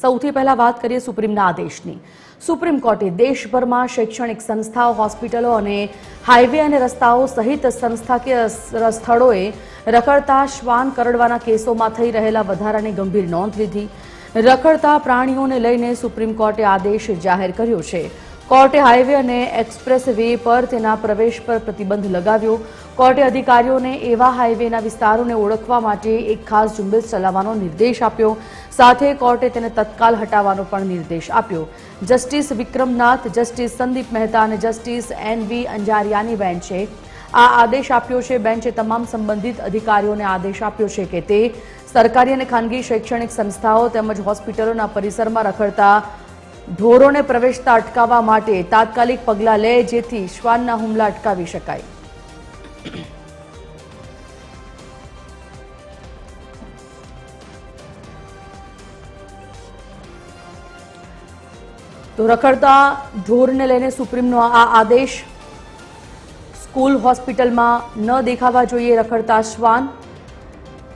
સૌથી પહેલા વાત કરીએ સુપ્રીમના આદેશની। સુપ્રીમ કોર્ટે દેશભરમાં શૈક્ષણિક સંસ્થાઓ, હોસ્પિટલો અને હાઈવે અને રસ્તાઓ સહિત સંસ્થાકીય સ્થળોએ રખડતા શ્વાન કરડવાના કેસોમાં થઈ રહેલા વધારાની ગંભીર નોંધ લીધી। રખડતા પ્રાણીઓને લઈને સુપ્રીમ કોર્ટે આદેશ જાહેર કર્યો છે। કોર્ટે હાઈવે અને એક્સપ્રેસ વે પર તેના પ્રવેશ પર પ્રતિબંધ લગાવ્યો। કોર્ટે અધિકારીઓને એવા હાઈવેના વિસ્તારોને ઓળખવા માટે એક ખાસ ઝુંબેશ ચલાવવાનો નિર્દેશ આપ્યો। સાથે કોર્ટે તેને તત્કાલ હટાવવાનો પણ નિર્દેશ આપ્યો। જસ્ટિસ વિક્રમનાથ, જસ્ટિસ સંદીપ મહેતા અને જસ્ટિસ એન.વી. અંજારિયાની બેન્ચે આ આદેશ આપ્યો છે। બેન્ચે તમામ સંબંધિત અધિકારીઓને આદેશ આપ્યો છે કે તે સરકારી અને ખાનગી શૈક્ષણિક સંસ્થાઓ તેમજ હોસ્પિટલોના પરિસરમાં રખડતા ઢોરોને પ્રવેશતા અટકાવવા માટે તાત્કાલિક પગલાં લે, જેથી શ્વાનના હુમલા અટકાવી શકાય। તો રખડતા ઢોરને લઈને સુપ્રીમનો આ આદેશ। સ્કૂલ, હોસ્પિટલમાં ન દેખાવા જોઈએ રખડતા શ્વાન।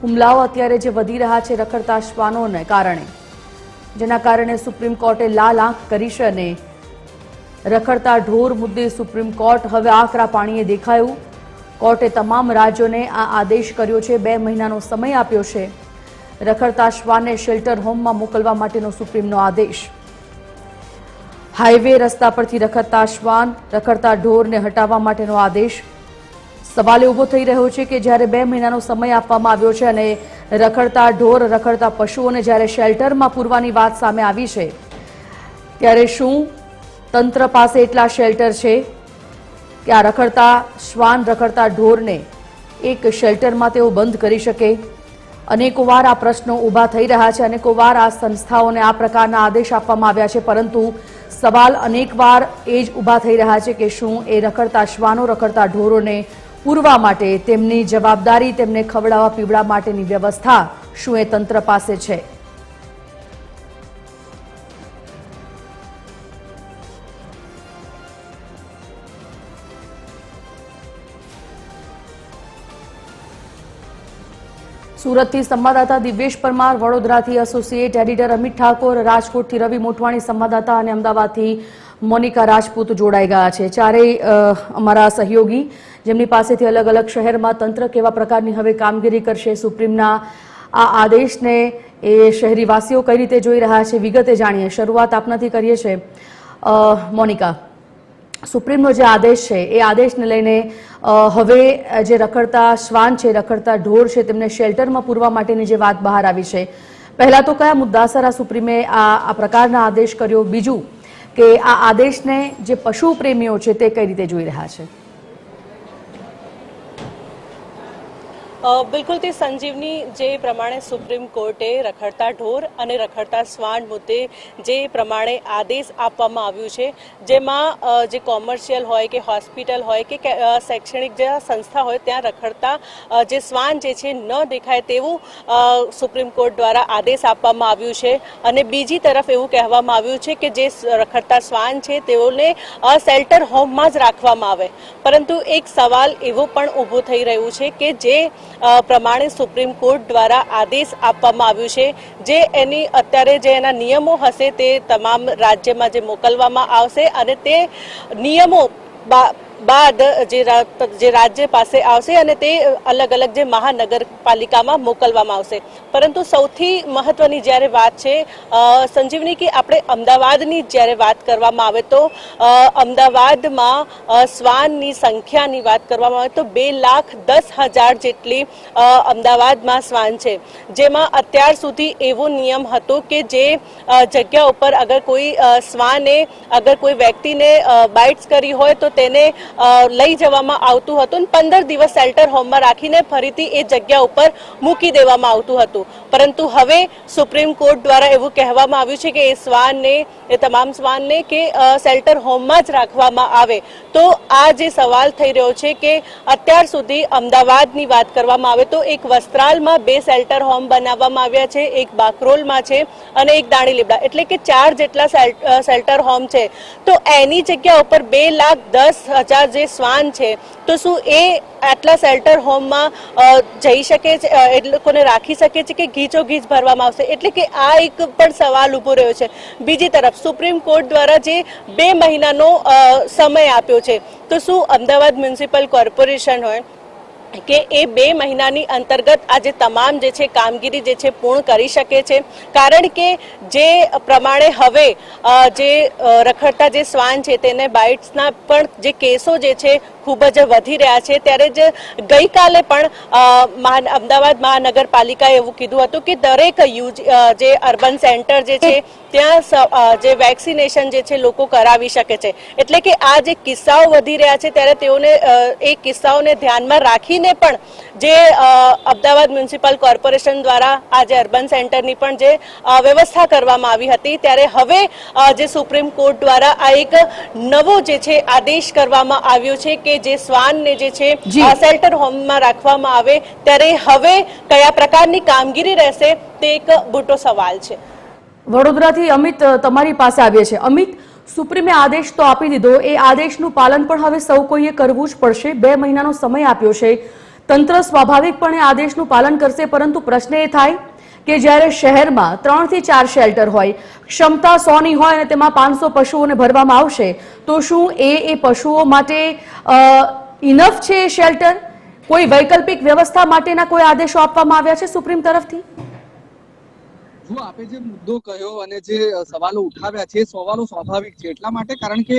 હુમલાઓ અત્યારે જે વધી રહ્યા છે રખડતા શ્વાનોને કારણે, જેના કારણે સુપ્રીમ કોર્ટે લાલ આંખ કરી છે અને રખડતા ઢોર મુદ્દે સુપ્રીમ કોર્ટ હવે આકરા પાણીએ દેખાયું। કોર્ટે તમામ રાજ્યોને આ આદેશ કર્યો છે। 2 મહિનાનો સમય આપ્યો છે। રખડતા શ્વાનને શેલ્ટર હોમમાં મોકલવા માટેનો સુપ્રીમનો આદેશ। હાઈવે, રસ્તા પરથી રખડતા શ્વાન, રખડતા ઢોરને હટાવવા માટેનો આદેશ। સવાલ ઉભો થઈ રહ્યો છે કે જ્યારે 2 મહિનાનો સમય આપવામાં આવ્યો છે અને રખડતા ઢોર, રખડતા પશુઓને જ્યારે શેલ્ટરમાં પૂરવાની વાત સામે આવી છે, ત્યારે શું તંત્ર પાસે એટલા શેલ્ટર છે કે આ રખડતા શ્વાન, રખડતા ઢોરને એક શેલ્ટરમાં તેઓ બંધ કરી શકે? અનેકોવાર આ પ્રશ્નો ઊભા થઈ રહ્યા છે। અનેકોવાર આ સંસ્થાઓને આ પ્રકારના આદેશ આપવામાં આવ્યા છે, પરંતુ સવાલ અનેકવાર એ જ ઊભા થઈ રહ્યા છે કે શું એ રખડતા શ્વાનો, રખડતા ઢોરોને પૂરવા માટે તેમની જવાબદારી, તેમને ખવડાવવા પીવડાવવા માટેની વ્યવસ્થા શું એ તંત્ર પાસે છે? સુરતથી સંવાદદાતા દિવ્યેશ પરમાર, વડોદરાથી એસોસિએટ એડિટર અમિત ઠાકોર, રાજકોટથી રવિ મોટવાણી સંવાદદાતા અને અમદાવાદથી મોનિકા રાજપૂત જોડાઈ ગયા છે। ચારેય અમારા સહયોગી જેમની પાસેથી અલગ અલગ શહેરમાં તંત્ર કેવા પ્રકારની હવે કામગીરી કરશે, સુપ્રીમના આ આદેશને એ શહેરીવાસીઓ કઈ રીતે જોઈ રહ્યા છે, વિગતે જાણીએ। શરૂઆત આપનાથી કરીએ છીએ મોનિકા। સુપ્રીમનો જે આદેશ છે એ આદેશને લઈને હવે જે રખડતા શ્વાન છે, રખડતા ઢોર છે, તેમને શેલ્ટરમાં પૂરવા માટેની જે વાત બહાર આવી છે, પહેલા તો કયા મુદ્દાસર આ સુપ્રીમે આ પ્રકારના આદેશ કર્યો? બીજું કે આ આદેશને જે પશુ પ્રેમીઓ છે તે કઈ રીતે જોઈ રહ્યા છે? બિલકુલ તે સંજીવની, જે પ્રમાણે સુપ્રીમ કોર્ટે રખડતા ઢોર અને રખડતા શ્વાન મુદ્દે જે પ્રમાણે આદેશ આપવામાં આવ્યું છે, જેમાં જે કોમર્શિયલ હોય કે હોસ્પિટલ હોય કે શૈક્ષણિક જે સંસ્થા હોય ત્યાં રખડતા જે શ્વાન જે છે ન દેખાય તેવું સુપ્રીમ કોર્ટ દ્વારા આદેશ આપવામાં આવ્યું છે। અને બીજી તરફ એવું કહેવામાં આવ્યું છે કે જે રખડતા શ્વાન છે તેઓને શેલ્ટર હોમમાં જ રાખવામાં આવે। પરંતુ એક સવાલ એવો પણ ઊભો થઈ રહ્યું છે કે જે પ્રમાણે સુપ્રીમ કોર્ટ દ્વારા આદેશ આપવામાં આવ્યું છે, જે એની અત્યારે જે એના નિયમો હશે તે તમામ રાજ્યમાં જે મોકલવામાં આવશે અને તે નિયમો બાદ જે રાજ્ય પાસે આવશે અને તે અલગ અલગ જે મહાનગરપાલિકામાં મોકલવામાં આવશે। પરંતુ સૌથી મહત્વની જ્યારે વાત છે સંજીવની, કે આપણે અમદાવાદની જ્યારે વાત કરવામાં આવે તો અમદાવાદમાં શ્વાનની સંખ્યાની વાત કરવામાં આવે તો 2,10,000 જેટલી અમદાવાદમાં શ્વાન છે, જેમાં અત્યાર સુધી એવો નિયમ હતો કે જે જગ્યા ઉપર અગર કોઈ શ્વાને અગર કોઈ વ્યક્તિને બાઇટ્સ કરી હોય તો તેને લઈ જવામાં આવતું હતું, 15 દિવસ શેલ્ટર હોમમાં રાખીને ફરીથી એ જગ્યા ઉપર મૂકી દેવામાં આવતું હતું। પરંતુ હવે સુપ્રીમ કોર્ટ દ્વારા એવું કહેવામાં આવ્યું છે કે એ શ્વાનને, એ તમામ શ્વાનને કે શેલ્ટર હોમમાં જ રાખવામાં આવે। તો આ જે સવાલ થઈ રહ્યો છે કે અત્યાર સુધી અમદાવાદની વાત કરવામાં આવે તો એક વસ્ત્રાલમાં 2 શેલ્ટર હોમ બનાવવામાં આવ્યા છે, એક બાકરોલમાં છે અને એક દાણીલીમડા, એટલે કે 4 જેટલા શેલ્ટર હોમ છે। તો એની જગ્યા ઉપર 2,10,000 રખડતા જે શ્વાન છે તો શું એ આટલા શેલ્ટર હોમમાં જઈ શકે છે, એ લોકોને રાખી શકે છે કે ગીચોગીચ ભરવામાં આવશે? એટલે કે આ એક પણ સવાલ ઊભો રહ્યો છે. બીજી તરફ સુપ્રીમ કોર્ટ દ્વારા જે 2 મહિનાનો સમય આપ્યો છે, તો શું અમદાવાદ મ્યુનિસિપલ કોર્પોરેશન હોય કે એ 2 મહિનાની અંતર્ગત આ જે તમામ જે છે કામગીરી જે છે પૂર્ણ કરી શકે છે? કારણ કે જે પ્રમાણે હવે જે રખડતા જે શ્વાન છે તેને બાઇટ્સના પણ જે કેસો જે છે ખૂબ જ વધી રહ્યા છે. ત્યારે જ ગઈકાલે પણ અમદાવાદ મહાનગરપાલિકાએ એવું કીધું હતું કે દરેક જે અર્બન સેન્ટર જે છે ત્યાં જે વેક્સિનેશન જે છે લોકો કરાવી શકે છે. એટલે કે આ જે કિસ્સાઓ વધી રહ્યા છે ત્યારે તેઓને એ કિસ્સાઓને ધ્યાનમાં રાખીને પણ જે અમદાવાદ મ્યુનિસિપલ કોર્પોરેશન દ્વારા આ જે અર્બન સેન્ટરની પણ જે વ્યવસ્થા કરવામાં આવી હતી, ત્યારે હવે જે સુપ્રીમ કોર્ટ દ્વારા આ એક નવો જે છે આદેશ કરવામાં આવ્યો છે કે જે શ્વાનને જે છે શેલ્ટર હોમમાં રાખવામાં આવે ત્યારે હવે કયા પ્રકારની કામગીરી રહેશે તે એક મોટો સવાલ છે. વડોદરાથી અમિત તમારી પાસે આવીએ છીએ. અમિત, સુપ્રીમે આદેશ તો આપી દીધો, એ આદેશનું પાલન પણ હવે સૌ કોઈએ કરવું જ પડશે. 2 મહિનાનો સમય આપ્યો છે, તંત્ર સ્વાભાવિકપણે આદેશનું પાલન કરશે. પરંતુ પ્રશ્ન એ થાય કે જ્યારે શહેરમાં 3 થી 4 શેલ્ટર હોય, ક્ષમતા 100ની હોય અને તેમાં 500 પશુઓને ભરવામાં આવશે, તો શું એ પશુઓ માટે ઇનફ છે શેલ્ટર? કોઈ વૈકલ્પિક વ્યવસ્થા માટેના કોઈ આદેશો આપવામાં આવ્યા છે સુપ્રીમ તરફથી? જો આપે જે મુદ્દો કહ્યો અને જે સવાલો ઉઠાવ્યા છે, સવાલો સ્વાભાવિક છે એટલા માટે કારણ કે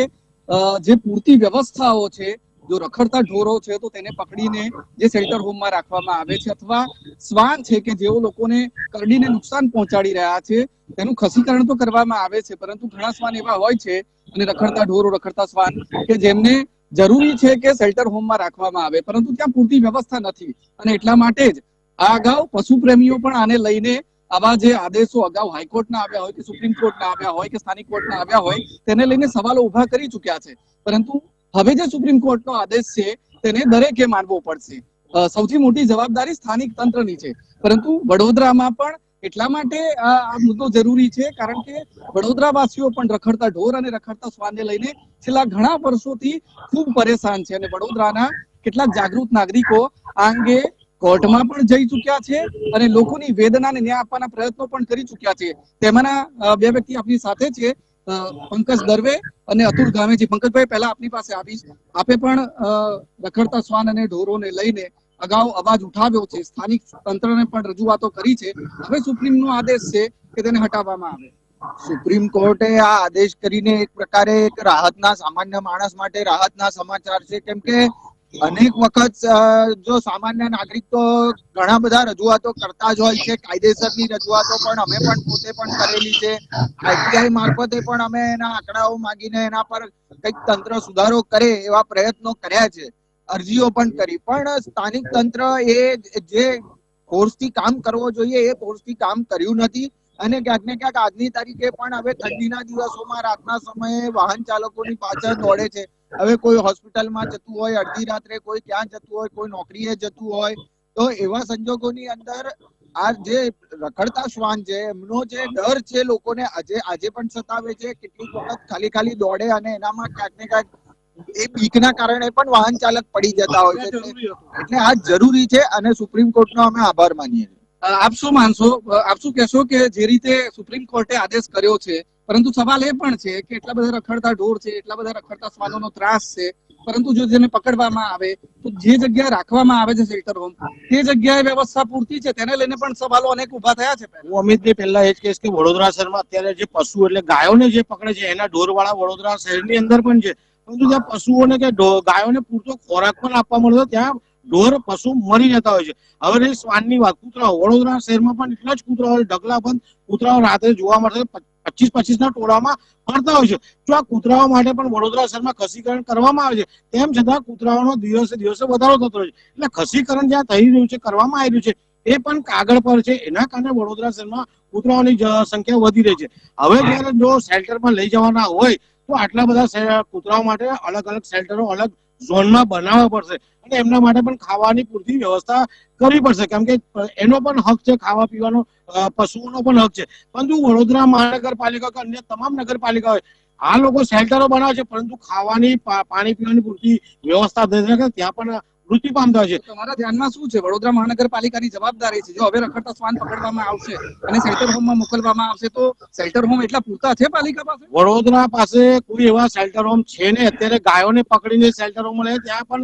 જે પૂરતી વ્યવસ્થાઓ છે, જો રખડતા ઢોરો છે તો તેને પકડીને જે શેલ્ટર હોમમાં રાખવામાં આવે છે, અથવા શ્વાન છે કે જેઓ લોકોને કરડીને નુકસાન પહોંચાડી રહ્યા છે તેનું ખસીકરણ તો કરવામાં આવે છે, પરંતુ ઘણા શ્વાન એવા હોય છે અને રખડતા ઢોરો, રખડતા શ્વાન કે જેમને જરૂરી છે કે શેલ્ટર હોમમાં રાખવામાં આવે, પરંતુ ત્યાં પૂરતી વ્યવસ્થા નથી. અને એટલા માટે જ આ અગાઉ પશુ પ્રેમીઓ પણ આને લઈને આવા જે આદેશો અગાઉ હાઈકોર્ટના આવ્યા હોય કે સુપ્રીમ કોર્ટના આવ્યા હોય કે સ્થાનિક કોર્ટના આવ્યા હોય તેને લઈને સવાલો ઉભા કરી ચુક્યા છે. પરંતુ હવે જે સુપ્રીમ કોર્ટનો આદેશ છે તેને દરેકે માનવો પડશે. સૌથી મોટી જવાબદારી સ્થાનિક તંત્રની છે, પરંતુ વડોદરામાં પણ એટલા માટે આ મુદ્દો જરૂરી છે કારણ કે વડોદરાવાસીઓ પણ રખડતા ઢોર અને રખડતા શ્વાનને લઈને છેલ્લા ઘણા વર્ષોથી ખૂબ પરેશાન છે અને વડોદરાના કેટલાક જાગૃત નાગરિકો આ અંગે કોર્ટમાં પણ જઈ ચુક્યા છે અને લોકોની વેદનાને ન્યાય આપવાના પ્રયત્નો પણ કરી ચુક્યા છે. તેમાંના 2 વ્યક્તિ આપણી સાથે છે, પંકજ દરવે અને અતુલ ગામેજી. પંકજભાઈ, પહેલા આપની પાસે આવીશ. આપે પણ રખડતા શ્વાન અને ઢોરોને લઈને અગાઉ અવાજ ઉઠાવ્યો છે, સ્થાનિક તંત્રને પણ રજૂઆતો કરી છે. હવે સુપ્રીમનો આદેશ છે કે તેને હટાવવામાં આવે. સુપ્રીમ કોર્ટે આ આદેશ કરીને એક પ્રકારે એક રાહતના, સામાન્ય માણસ માટે રાહતના સમાચાર છે, કેમ કે અનેક વખત જો સામાન્ય નાગરિક તો ઘણા બધા રજૂઆતો કરતા જ હોય છે, કાયદેસરની રજૂઆતો પણ અમે પણ પોતે પણ કરેલી છે. આઈટીઆઈ મારફતે પણ અમે એના આંકડાઓ માંગીને એના પર કંઈક તંત્ર સુધારો કરે એવા પ્રયત્નો કર્યા છે, અરજીઓ પણ કરી, પણ સ્થાનિક તંત્ર એ જે ફોર્સથી કામ કરવો જોઈએ એ ફોર્સથી કામ કર્યું નથી. અને ક્યાંક ને ક્યાંક આજની તારીખે પણ હવે ઠંડીના દિવસોમાં રાતના સમયે વાહન ચાલકોની પાછળ દોડે છે. હવે કોઈ હોસ્પિટલમાં જતું હોય અડધી રાત્રે, કોઈ ક્યાં જતું હોય, કોઈ નોકરીએ જતું હોય, તો એવા સંજોગોની અંદર આ જે રખડતા શ્વાન છે એમનો જે ડર છે લોકોને આજે પણ સતાવે છે. કેટલીક વખત ખાલી દોડે અને એનામાં ક્યાંક ને ક્યાંક એ બીકના કારણે પણ વાહન ચાલક પડી જતા હોય છે. એટલે આ જરૂરી છે અને સુપ્રીમ કોર્ટનો અમે આભાર માનીએ છીએ. આપ શું માનશો, આપ શું કહેશો કે જે રીતે સુપ્રીમ કોર્ટે આદેશ કર્યો છે, પરંતુ સવાલ એ પણ છે કે એટલા બધા રખડતા ઢોર છે, એટલા બધા રખડતા શ્વાનોનો ત્રાસ છે, પરંતુ જો જેને પકડવામાં આવે તો જે જગ્યાએ રાખવામાં આવે છે શેલ્ટર હોમ, તે જગ્યાએ વ્યવસ્થા પૂરતી છે, તેને લઈને પણ સવાલો અનેક ઉભા થયા છે. હું અમિતભાઈ પહેલા એ જ કહીશ કે વડોદરા શહેરમાં અત્યારે જે પશુ એટલે ગાયોને જે પકડે છે એના ઢોરવાળા વડોદરા શહેરની અંદર પણ છે, પરંતુ જ્યાં પશુઓને કે ગાયોને પૂરતો ખોરાક પણ આપવા મળતો ત્યાં ઢોર પશુ મરી જતા હોય છે. હવે શ્વાનની વાત, કૂતરાઓ વડોદરા શહેરમાં પણ એટલા જ કૂતરાઓ, ઢગલાબંધ કૂતરાઓ રાત્રે જોવા મળશે, 25-25 ના ટોળામાં ફરતા હોય છે. જો આ કૂતરાઓ માટે પણ વડોદરા શહેરમાં ખસીકરણ કરવામાં આવે છે, તેમ છતાં કૂતરાઓનો દિવસે દિવસે વધારો થતો હોય છે. એટલે ખસીકરણ જ્યાં થઈ રહ્યું છે, કરવામાં આવી રહ્યું છે, એ પણ કાગળ પર છે. એના કારણે વડોદરા શહેરમાં કૂતરાઓની સંખ્યા વધી રહી છે. હવે જયારે જો શેલ્ટરમાં લઈ જવાના હોય તો આટલા બધા કૂતરાઓ માટે અલગ અલગ શેલ્ટરો અલગ ઝોનમાં બનાવવા પડશે અને એમના માટે પણ ખાવાની પૂરતી વ્યવસ્થા કરવી પડશે, કેમ કે એનો પણ હક છે, ખાવા પીવાનો પશુઓનો પણ હક છે. પરંતુ વડોદરા મહાનગરપાલિકા કે અન્ય તમામ નગરપાલિકાઓએ આ લોકો શેલ્ટરો બનાવે છે પરંતુ ખાવાની પાણી પીવાની પૂરતી વ્યવસ્થા નથી રાખતા, ત્યાં પણ મૃત્યુ પામતા હોય છે. તમારા ધ્યાનમાં શું છે? વડોદરા મહાનગરપાલિકાની જવાબદારી છે, જો હવે રખડતા શ્વાન પકડવામાં આવશે અને શેલ્ટર હોમમાં મોકલવામાં આવશે તો શેલ્ટર હોમ એટલા પૂરતા છે પાલિકા પાસે? વડોદરા પાસે કોઈ એવા શેલ્ટર હોમ છે ને. અત્યારે ગાયોને પકડીને શેલ્ટર હોમ મળે ત્યાં પણ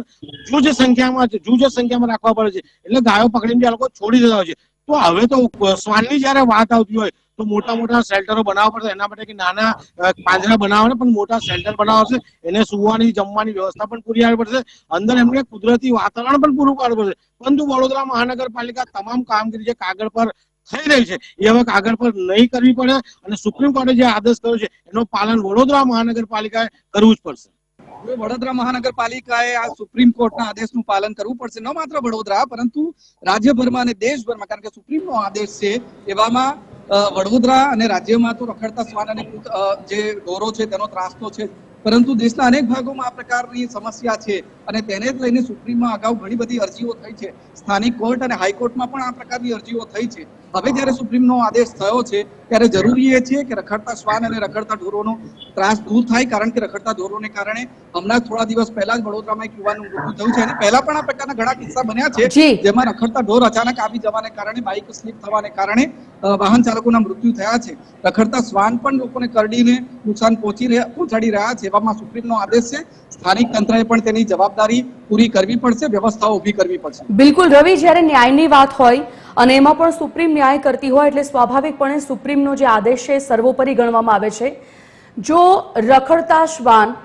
જૂજ સંખ્યામાં રાખવા પડે છે, એટલે ગાયો પકડીને આ લોકો છોડી દેતા હોય છે. તો હવે તો શ્વાનની જયારે વાત આવતી હોય તો મોટા મોટા શેલ્ટરો બનાવવા પડશે, એના માટે કે નાના પાંજરા બનાવવાને પણ મોટા શેલ્ટર બનાવશે, એને સુવાની જમવાની વ્યવસ્થા પણ પૂરી આપવી પડશે, અંદર એમને કુદરતી વાતાવરણ પણ પૂરું પાડવું પડશે. પરંતુ વડોદરા મહાનગરપાલિકા તમામ કામગીરી જે કાગળ પર થઈ રહી છે એ હવે કાગળ પર નહીં કરવી પડે અને સુપ્રીમ કોર્ટે જે આદેશ કર્યો છે એનું પાલન વડોદરા મહાનગરપાલિકાએ કરવું જ પડશે. વડોદરા મહાનગરપાલિકાએ આ સુપ્રીમ કોર્ટના આદેશનું પાલન કરવું પડશે, ન માત્ર વડોદરા પરંતુ રાજ્યભરમાં અને દેશભરમાં, કારણ કે સુપ્રીમનો આદેશ છે. એવામાં વડોદરા અને રાજ્યમાં તો રખડતા શ્વાન અને જે ઢોરો છે તેનો ત્રાસ તો છે, પરંતુ દેશના અનેક ભાગોમાં આ પ્રકારની સમસ્યા છે અને તેને જ લઈને સુપ્રીમમાં અગાઉ ઘણી બધી અરજીઓ થઈ છે. સ્થાનિક કોર્ટ અને હાઈકોર્ટમાં પણ આ પ્રકારની અરજીઓ થઈ છે. હવે જ્યારે સુપ્રીમનો આદેશ થયો છે ત્યારે જરૂરી એ છે કે રખડતા શ્વાન અને રખડતા ઢોરોનો ત્રાસ દૂર થાય, કારણ કે રખડતા ઢોરોને કારણે હમણાં થોડા દિવસ પહેલા જ વડોદરામાં એક યુવાનનું મૃત્યુ થયું છે અને પહેલા પણ આ પ્રકારના ઘણા કિસ્સા બન્યા છે જેમાં રખડતા ઢોર અચાનક આવી જવાને કારણે, બાઇક સ્લીપ થવાને કારણે વાહન ચાલકોના મૃત્યુ થયા છે. રખડતા શ્વાન પણ લોકોને કરડીને નુકસાન પહોંચાડી રહ્યા છે. એવામાં સુપ્રીમનો આદેશ છે, સ્થાનિક તંત્રએ પણ તેની જવાબદારી પૂરી કરવી પડશે, વ્યવસ્થાઓ ઊભી કરવી પડશે. બિલકુલ રવિ, જ્યારે ન્યાયની વાત હોય અને એમાં પણ સુપ્રીમ ન્યાય કરતી હોય એટલે સ્વાભાવિકપણે સુપ્રીમનો જે આદેશ છે સર્વોપરી ગણવામાં આવે છે. જો રખડતા શ્વાન,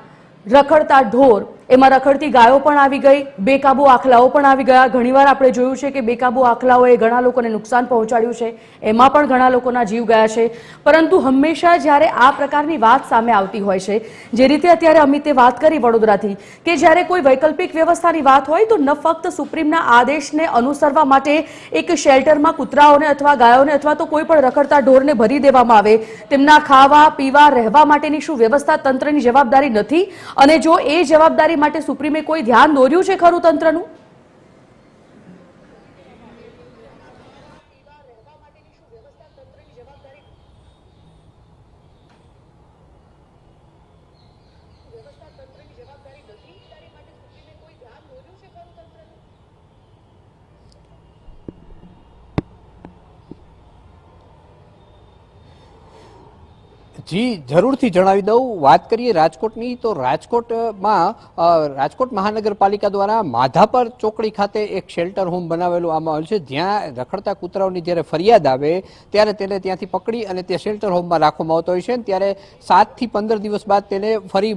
રખડતા ઢોર, એમાં રખડતી ગાયો પણ આવી ગઈ, બેકાબુ આખલાઓ પણ આવી ગયા. ઘણીવાર આપણે જોયું છે કે બેકાબુ આખલાઓએ ઘણા લોકોને નુકસાન પહોંચાડ્યું છે, એમાં પણ ઘણા લોકોના જીવ ગયા છે. પરંતુ હંમેશા જ્યારે આ પ્રકારની વાત સામે આવતી હોય છે, જે રીતે અત્યારે અમિતે વાત કરી વડોદરાથી, કે જ્યારે કોઈ વૈકલ્પિક વ્યવસ્થાની વાત હોય તો ન ફક્ત સુપ્રીમના આદેશને અનુસરવા માટે એક શેલ્ટરમાં કૂતરાઓને અથવા ગાયોને અથવા તો કોઈ પણ રખડતા ઢોરને ભરી દેવામાં આવે, તેમના ખાવા પીવા રહેવા માટેની શું વ્યવસ્થા તંત્રની જવાબદારી નથી? અને જો એ જવાબદારી માટે સુપ્રીમે કોઈ ધ્યાન દોર્યું છે ખરું તંત્રનું? જી જરૂરથી જણાવી દઉં. વાત કરીએ રાજકોટની તો રાજકોટ મહાનગરપાલિકા દ્વારા માધાપર ચોકડી ખાતે એક શેલ્ટર હોમ બનાવેલું આવેલું છે, જ્યાં રખડતા કૂતરાઓની જ્યારે ફરિયાદ આવે ત્યારે તેને ત્યાંથી પકડી અને તે શેલ્ટર હોમમાં રાખવામાં આવતો હોય છે. ત્યારે 7 થી 15 દિવસ બાદ તેને ફરી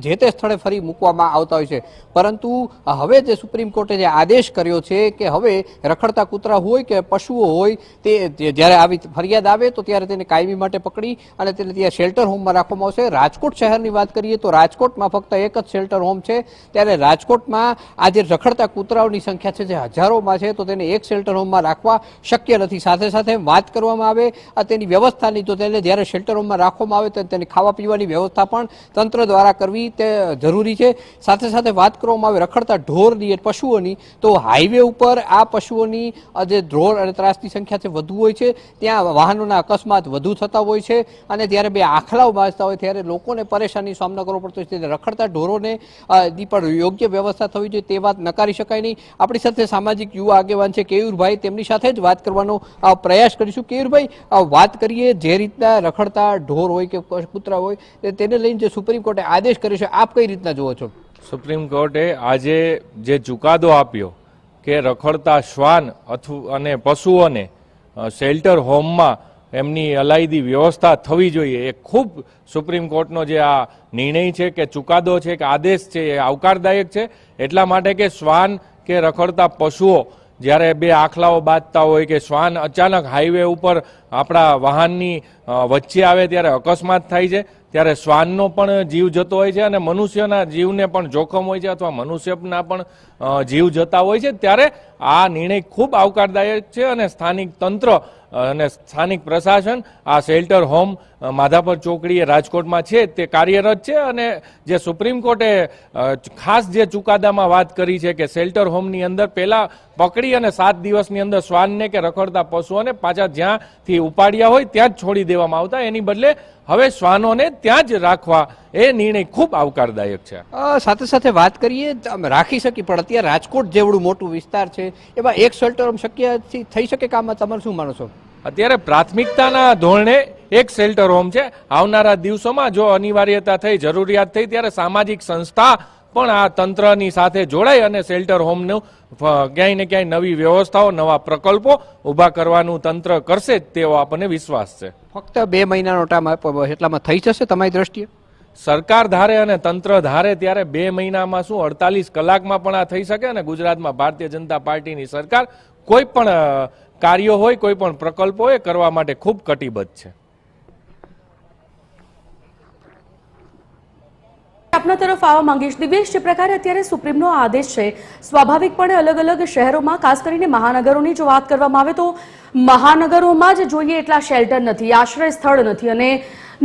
જે તે સ્થળે ફરી મૂકવામાં આવતા હોય છે. પરંતુ હવે જે સુપ્રીમ કોર્ટે જે આદેશ કર્યો છે કે હવે રખડતા કૂતરા હોય કે પશુઓ હોય તે જ્યારે આવી ફરિયાદ આવે તો ત્યારે તેને કાયમી માટે પકડી અને તેને ત્યાં શેલ્ટર હોમમાં રાખવામાં આવશે. રાજકોટ શહેરની વાત કરીએ તો રાજકોટમાં ફક્ત એક જ શેલ્ટર હોમ છે. ત્યારે રાજકોટમાં આ જે રખડતા કૂતરાઓની સંખ્યા છે જે હજારોમાં છે, તો તેને એક શેલ્ટર હોમમાં રાખવા શક્ય નથી. સાથે સાથે વાત કરવામાં આવે તેની વ્યવસ્થાની, તો તેને જ્યારે શેલ્ટર હોમમાં રાખવામાં આવે તો તેની ખાવા પીવાની વ્યવસ્થા પણ તંત્ર દ્વારા કરવી તે જરૂરી છે. સાથે સાથે વાત કરવામાં આવે રખડતા ઢોરની, પશુઓની, તો હાઈવે ઉપર આ પશુઓની જે ઢોર અને ત્રાસની સંખ્યા છે વધુ હોય છે, ત્યાં વાહનોના અકસ્માત વધુ થતા હોય છે અને ત્યારે બે આખલાઓ બાજતા હોય ત્યારે લોકોને પરેશાની સામનો કરવો પડતો હોય છે. રખડતા ઢોરોને ની પણ યોગ્ય વ્યવસ્થા થવી જોઈએ તે વાત નકારી શકાય નહીં. આપણી સાથે સામાજિક યુવા આગેવાન છે કેયુરભાઈ, તેમની સાથે જ વાત કરવાનો પ્રયાસ કરીશું. કેયુરભાઈ, વાત કરીએ જે રીતના રખડતા ઢોર હોય કે કૂતરા હોય તેને લઈને જે સુપ્રીમ કોર્ટે આદેશ કર્યો છે, આપ કઈ રીતના જુઓ છો? સુપ્રીમ કોર્ટે આજે જે ચુકાદો આપ્યો કે રખડતા શ્વાન અને પશુઓને શેલ્ટર હોમમાં એમની અલાયદી વ્યવસ્થા થવી જોઈએ, એ ખૂબ સુપ્રીમ કોર્ટનો જે આ નિર્ણય છે કે ચુકાદો છે કે આદેશ છે એ આવકારદાયક છે. એટલા માટે કે શ્વાન કે રખડતા પશુઓ જ્યારે બે આખલાઓ બાંધતા હોય કે શ્વાન અચાનક હાઈવે ઉપર આપણા વાહનની વચ્ચે આવે ત્યારે અકસ્માત થાય છે, ત્યારે શ્વાનનો પણ જીવ જતો હોય છે અને મનુષ્યના જીવને પણ જોખમ હોય છે અથવા મનુષ્યના પણ જીવ જતા હોય છે. ત્યારે આ નિર્ણય ખૂબ આવકારદાયક છે અને સ્થાનિક તંત્ર અને સ્થાનિક પ્રશાસન આ શેલ્ટર હોમ માધાપર ચોકડીએ રાજકોટમાં છે તે કાર્યરત છે. અને જે સુપ્રીમ કોર્ટે ખાસ જે ચુકાદામાં વાત કરી છે કે શેલ્ટર હોમની અંદર પહેલા પકડી અને 7 દિવસની અંદર શ્વાનને કે રખડતા પશુઓને પાછા જ્યાંથી ઉપાડ્યા હોય ત્યાં જ છોડી દેવામાં આવતા, એની બદલે હવે શ્વાનોને ત્યાં જ રાખવા એ નિર્ણય ખૂબ આવકારદાયક છે. સાથે સાથે વાત કરીએ રાખી શકી, પણ અત્યારે રાજકોટ જેવડું મોટું વિસ્તાર છે એમાં એક શેલ્ટર હોમ શક્ય થઈ શકે કામમાં? તમારે શું માનો છો? અત્યારે પ્રાથમિકતાના ધોરણે એક શેલ્ટર હોમ છે. આવનારા દિવસોમાં જો અનિવાર્યતા થઈ, જરૂરિયાત થઈ, ત્યારે સામાજિક સંસ્થા પણ આ તંત્રની સાથે જોડાય અને શેલ્ટર હોમનું ક્યાંય ને ક્યાંય નવી વ્યવસ્થાઓ, નવા પ્રકલ્પો ઊભા કરવાનું તંત્ર કરશે તેવો આપણને વિશ્વાસ છે. ફક્ત 2 મહિનાનો ટાઈમ આપ્યો, એટલામાં થઈ જશે તમારી દ્રષ્ટિએ? સરકાર ધારે અને તંત્ર ધારે ત્યારે 2 મહિનામાં શું 48 કલાકમાં પણ આ થઈ શકે. અને ગુજરાતમાં ભારતીય જનતા પાર્ટીની સરકાર કોઈ પણ કાર્યો હોય, કોઈ પણ પ્રકલ્પો હોય કરવા માટે ખૂબ કટિબદ્ધ છે. આપના તરફ આવવા માંગીશ દિવ્યેશ, જે પ્રકારે અત્યારે સુપ્રીમનો આદેશ છે, સ્વાભાવિકપણે અલગ અલગ શહેરોમાં, ખાસ કરીને મહાનગરોની જો વાત કરવામાં આવે તો મહાનગરોમાં જ જોઈએ એટલા શેલ્ટર નથી, આશ્રય સ્થળ નથી, અને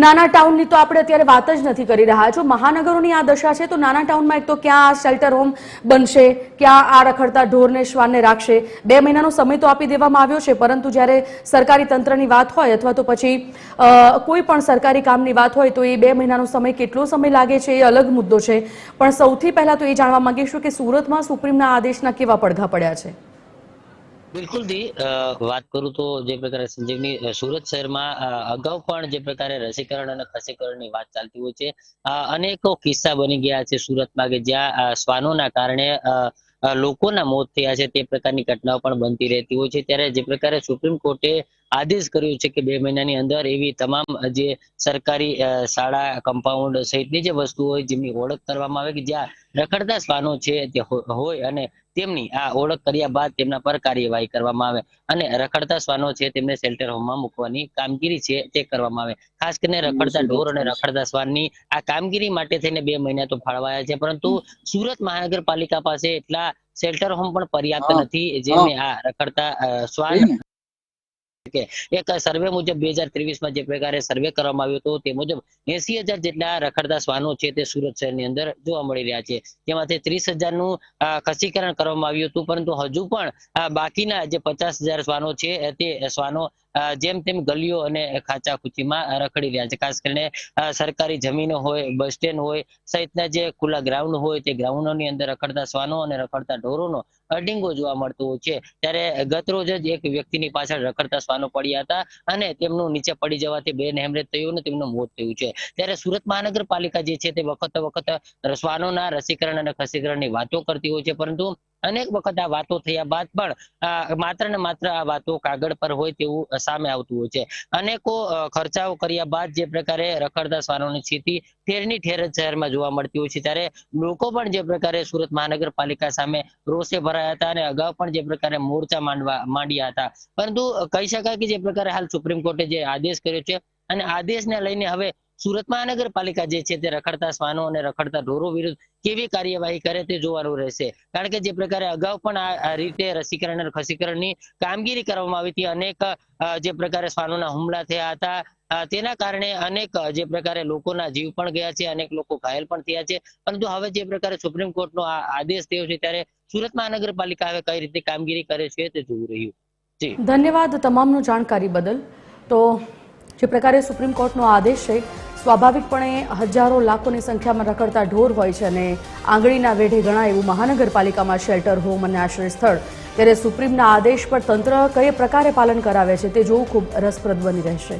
નાના ટાઉનની તો આપણે અત્યારે વાત જ નથી કરી રહ્યા. જો મહાનગરોની આ દશા છે તો નાના ટાઉનમાં એક તો ક્યાં આ શેલ્ટર હોમ બનશે, ક્યાં આ રખડતા ઢોરને શ્વાનને રાખશે? 2 મહિનાનો સમય તો આપી દેવામાં આવ્યો છે, પરંતુ જ્યારે સરકારી તંત્રની વાત હોય અથવા તો પછી કોઈ પણ સરકારી કામની વાત હોય તો એ 2 મહિનાનો સમય કેટલો સમય લાગે છે એ અલગ મુદ્દો છે. પણ સૌથી પહેલા તો એ જાણવા માંગીશું કે સુરતમાં સુપ્રીમના આદેશના કેવા પડઘા પડ્યા છે? બિલકુલ દી, વાત કરું તો જે પ્રકારે સંજીવની, સુરત શહેરમાં અગાઉ પણ જે પ્રકારે રસીકરણ અને ખસીકરણની વાત ચાલતી હોય છે, અનેકો કિસ્સા બની ગયા છે સુરતમાં કે જ્યાં શ્વાનોના કારણે લોકોના મોત થયા છે. તે પ્રકારની ઘટનાઓ પણ બનતી રહેતી હોય છે. ત્યારે જે પ્રકારે સુપ્રીમ કોર્ટે આદેશ કર્યો છે કે 2 મહિનાની અંદર એવી તમામ જે સરકારી શાળા, કમ્પાઉન્ડ સહિતની જે વસ્તુઓ હોય જેમની ઓળખ કરવામાં આવે કે જ્યાં રખડતા શ્વાનો છે તે હોય અને તેમની આ ઓળખ કર્યા બાદ તેમના પર કાર્યવાહી કરવામાં આવે અને રખડતા શ્વાનો છે તેમને શેલ્ટર હોમમાં મૂકવાની કામગીરી છે તે કરવામાં આવે. ખાસ કરીને રખડતા ઢોર અને રખડતા શ્વાનની આ કામગીરી માટે થઈને 2 મહિના તો ફાળવાયા છે, પરંતુ સુરત મહાનગરપાલિકા પાસે એટલા શેલ્ટર હોમ પણ પર્યાપ્ત નથી જેમને આ રખડતા શ્વાન એક સર્વે મુજબ 2023માં જે પ્રકારે સર્વે કરવામાં આવ્યો હતો તે મુજબ 80,000 જેટલા રખડતા શ્વાનો છે તે સુરત શહેરની અંદર જોવા મળી રહ્યા છે. તેમાંથી 30,000નું ખસીકરણ કરવામાં આવ્યું હતું, પરંતુ હજુ પણ બાકીના જે 50,000 શ્વાનો છે તે શ્વાનો જેમ તેમ ગલીઓ અને ખાચા ખૂચીમાં રખડી રહ્યા છે. ખાસ કરીને સરકારી જમીનો હોય, બસ સ્ટેન્ડ હોય સહિતના જે ખુલ્લા ગ્રાઉન્ડ હોય તે ગ્રાઉન્ડોની અંદર રખડતા શ્વાનો અને રખડતા ઢોરોનો અડીંગો જોવા મળતો હોય છે. ત્યારે ગત રોજ જ એક વ્યક્તિની પાછળ રખડતા શ્વાનો પડ્યા હતા અને તેમનું નીચે પડી જવાથી બેન હેમરેજ થયું અને તેમનું મોત થયું છે. ત્યારે સુરત મહાનગરપાલિકા જે છે તે વખત શ્વાનોના રસીકરણ અને ખસીકરણની વાતો કરતી હોય છે, પરંતુ અનેક વખત આ વાતો થયા બાદ પણ માત્ર ને માત્ર આ વાતો કાગળ પર હોય તેવું સામે આવતું હોય છે. અનેકો ખર્ચાઓ કર્યા બાદ જે પ્રકારે રખડતા શ્વાનોની સ્થિતિ ઠેરની ઠેર શહેરમાં જોવા મળતી હોય છે, ત્યારે લોકો પણ જે પ્રકારે સુરત મહાનગરપાલિકા સામે રોષે ભરાયા હતા અને અગાઉ પણ જે પ્રકારે મોરચા માંડ્યા હતા. પરંતુ કહી શકાય કે જે પ્રકારે હાલ સુપ્રીમ કોર્ટે જે આદેશ કર્યો છે અને આદેશને લઈને હવે સુરત મહાનગરપાલિકા જે છે તે રખડતા શ્વાનો અને રખડતા ઢોરો વિરુદ્ધ કેવી કાર્યવાહી કરે તે જોવાનું રહેશે. કારણ કે જે પ્રકારે અગાઉ પણ આ રીતે રસીકરણ અને ખસીકરણની કામગીરી કરવામાં આવી હતી, અનેક જે પ્રકારે શ્વાનોના હુમલા થયા હતા, તેના કારણે અનેક જે પ્રકારે લોકોના જીવ પણ ગયા છે, અનેક લોકો ઘાયલ પણ થયા છે. પરંતુ હવે જે પ્રકારે સુપ્રીમ કોર્ટનો આ આદેશ થયો છે ત્યારે સુરત મહાનગરપાલિકા હવે કઈ રીતે કામગીરી કરે છે તે જોવું રહ્યું. જી ધન્યવાદ તમામનું જાણકારી બદલ. તો જે પ્રકારે સુપ્રીમ કોર્ટનો આદેશ છે, સ્વાભાવિકપણે હજારો લાખોની સંખ્યામાં રખડતા ઢોર હોય છે અને આંગળીના વેઢે ગણાય એવું મહાનગરપાલિકામાં શેલ્ટર હોમ અને આશ્રય સ્થળ. ત્યારે સુપ્રીમના આદેશ પર તંત્ર કઈ પ્રકારે પાલન કરાવે છે તે જોવું ખૂબ રસપ્રદ બની રહેશે.